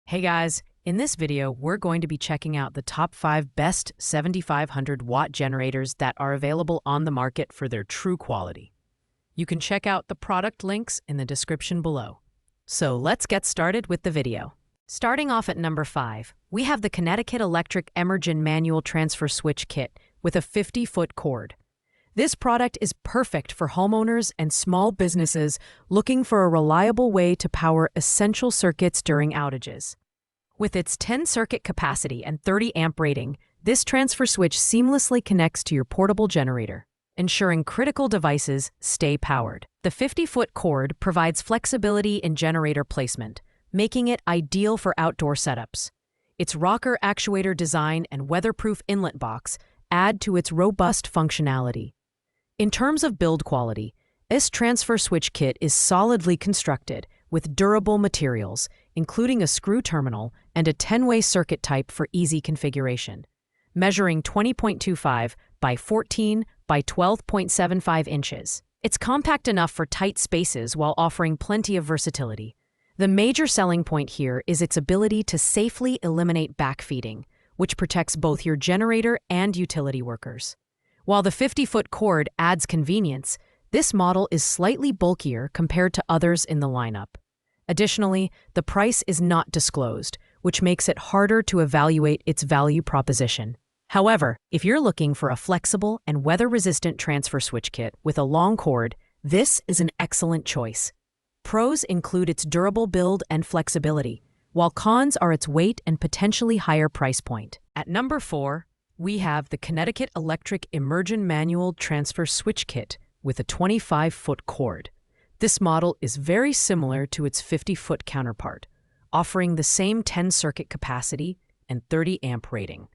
Hey guys, in this video, we're going to be checking out the top 5 best 7500 watt generators that are available on the market for their true quality. You can check out the product links in the description below. So let's get started with the video. Starting off at number 5, we have the Connecticut Electric Emergen Manual Transfer Switch Kit with a 50-foot cord. This product is perfect for homeowners and small businesses looking for a reliable way to power essential circuits during outages. With its 10-circuit capacity and 30-amp rating, this transfer switch seamlessly connects to your portable generator, ensuring critical devices stay powered. The 50-foot cord provides flexibility in generator placement, making it ideal for outdoor setups. Its rocker actuator design and weatherproof inlet box add to its robust functionality. In terms of build quality, this transfer switch kit is solidly constructed with durable materials, including a screw terminal and a 10-way circuit type for easy configuration. Measuring 20.25 by 14 by 12.75 inches, it's compact enough for tight spaces while offering plenty of versatility. The major selling point here is its ability to safely eliminate backfeeding, which protects both your generator and utility workers. While the 50-foot cord adds convenience, this model is slightly bulkier compared to others in the lineup. Additionally, the price is not disclosed, which makes it harder to evaluate its value proposition. However, if you're looking for a flexible and weather-resistant transfer switch kit with a long cord, this is an excellent choice. Pros include its durable build and flexibility, while cons are its weight and potentially higher price point. At number 4, we have the Connecticut Electric Emergen Manual Transfer Switch Kit with a 25-foot cord. This model is very similar to its 50-foot counterpart, offering the same 10-circuit capacity and 30-amp rating.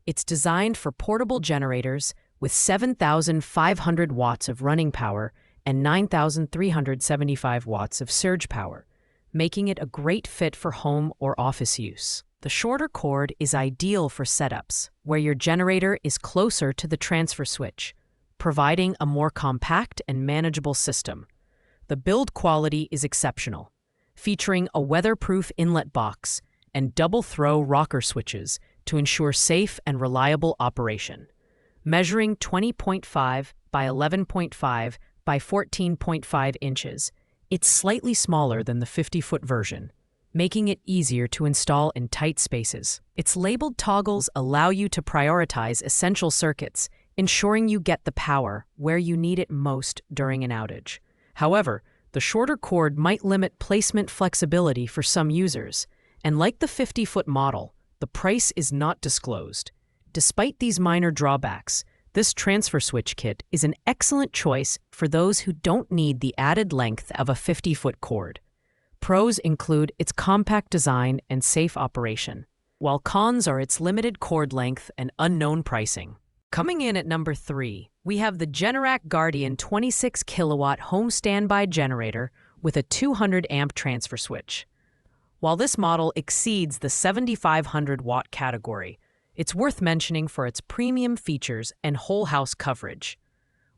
It's designed for portable generators with 7,500 watts of running power and 9,375 watts of surge power, making it a great fit for home or office use. The shorter cord is ideal for setups where your generator is closer to the transfer switch, providing a more compact and manageable system. The build quality is exceptional, featuring a weatherproof inlet box and double-throw rocker switches to ensure safe and reliable operation. Measuring 20.5 by 11.5 by 14.5 inches, it's slightly smaller than the 50-foot version, making it easier to install in tight spaces. Its labeled toggles allow you to prioritize essential circuits, ensuring you get the power where you need it most during an outage. However, the shorter cord might limit placement flexibility for some users, and like the 50-foot model, the price is not disclosed. Despite these minor drawbacks, this transfer switch kit is an excellent choice for those who don't need the added length of a 50-foot cord. Pros include its compact design and safe operation, while cons are its limited cord length and unknown pricing. Coming in at number 3, we have the Generac Guardian 26 kilowatt home standby generator with a 200-amp transfer switch. While this model exceeds the 7,500 watt category, it's worth mentioning for its premium features and whole house coverage.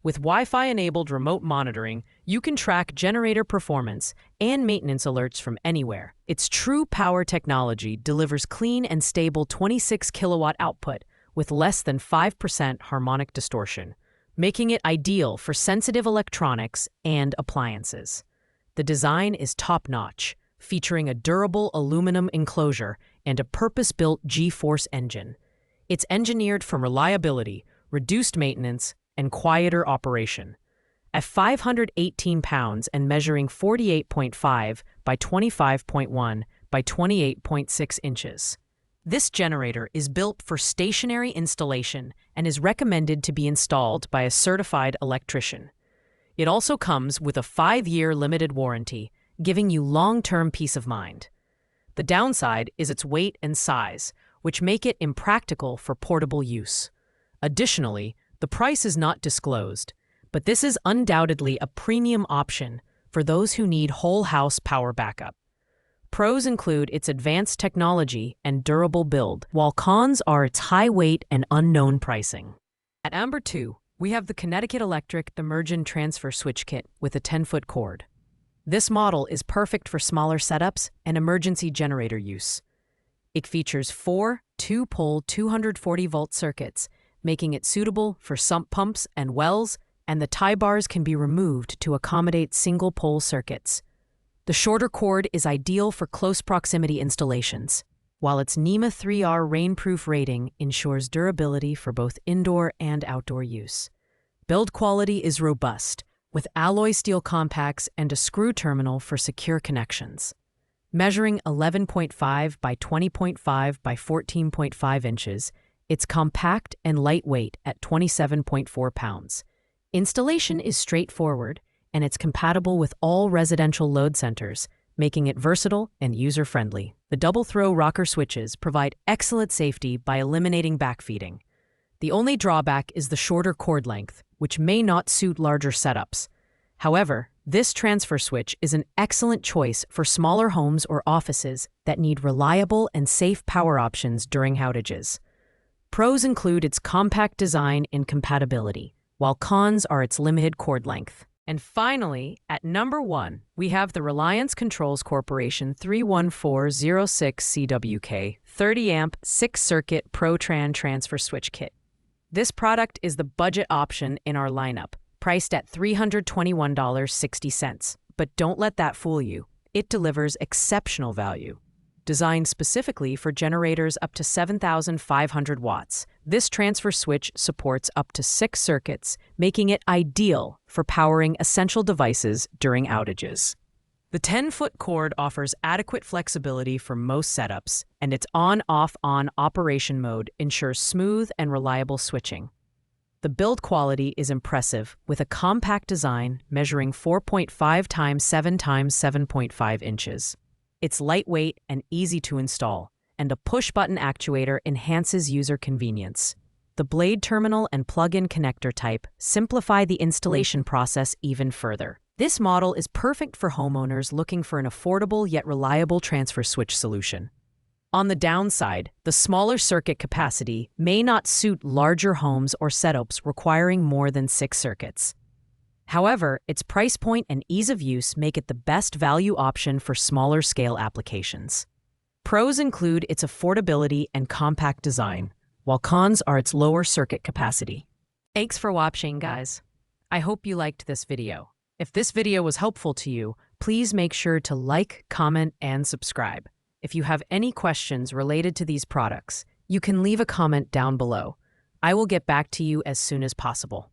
With Wi-Fi-enabled remote monitoring, you can track generator performance and maintenance alerts from anywhere. Its true power technology delivers clean and stable 26 kilowatt output with less than 5% harmonic distortion, making it ideal for sensitive electronics and appliances. The design is top-notch, featuring a durable aluminum enclosure and a purpose-built G-force engine. It's engineered for reliability, reduced maintenance, and quieter operation. At 518 pounds and measuring 48.5 by 25.1 by 28.6 inches. This generator is built for stationary installation and is recommended to be installed by a certified electrician. It also comes with a 5-year limited warranty, giving you long-term peace of mind. The downside is its weight and size, which make it impractical for portable use. Additionally, the price is not disclosed, but this is undoubtedly a premium option for those who need whole house power backup. Pros include its advanced technology and durable build, while cons are its high weight and unknown pricing. At number 2, we have the Connecticut Electric Emergen Transfer Switch Kit with a 10-foot cord. This model is perfect for smaller setups and emergency generator use. It features four 2-pole 240-volt circuits, making it suitable for sump pumps and wells, and the tie bars can be removed to accommodate single-pole circuits. The shorter cord is ideal for close proximity installations, while its NEMA 3R rainproof rating ensures durability for both indoor and outdoor use. Build quality is robust, with alloy steel compacts and a screw terminal for secure connections. Measuring 11.5 by 20.5 by 14.5 inches, it's compact and lightweight at 27.4 pounds. Installation is straightforward, and it's compatible with all residential load centers, making it versatile and user-friendly. The double-throw rocker switches provide excellent safety by eliminating backfeeding. The only drawback is the shorter cord length, which may not suit larger setups. However, this transfer switch is an excellent choice for smaller homes or offices that need reliable and safe power options during outages. Pros include its compact design and compatibility, while cons are its limited cord length. And finally, at number 1, we have the Reliance Controls Corporation 31406CWK 30-amp 6-circuit ProTran transfer switch kit. This product is the budget option in our lineup, priced at $321.60. But don't let that fool you. It delivers exceptional value. Designed specifically for generators up to 7,500 watts, this transfer switch supports up to 6 circuits, making it ideal for powering essential devices during outages. The 10-foot cord offers adequate flexibility for most setups, and its on-off-on operation mode ensures smooth and reliable switching. The build quality is impressive, with a compact design measuring 4.5 times 7 times 7.5 inches. It's lightweight and easy to install, and a push-button actuator enhances user convenience. The blade terminal and plug-in connector type simplify the installation process even further. This model is perfect for homeowners looking for an affordable yet reliable transfer switch solution. On the downside, the smaller circuit capacity may not suit larger homes or setups requiring more than 6 circuits. However, its price point and ease of use make it the best value option for smaller scale applications. Pros include its affordability and compact design, while cons are its lower circuit capacity. Thanks for watching, guys. I hope you liked this video. If this video was helpful to you, please make sure to like, comment, and subscribe. If you have any questions related to these products, you can leave a comment down below. I will get back to you as soon as possible.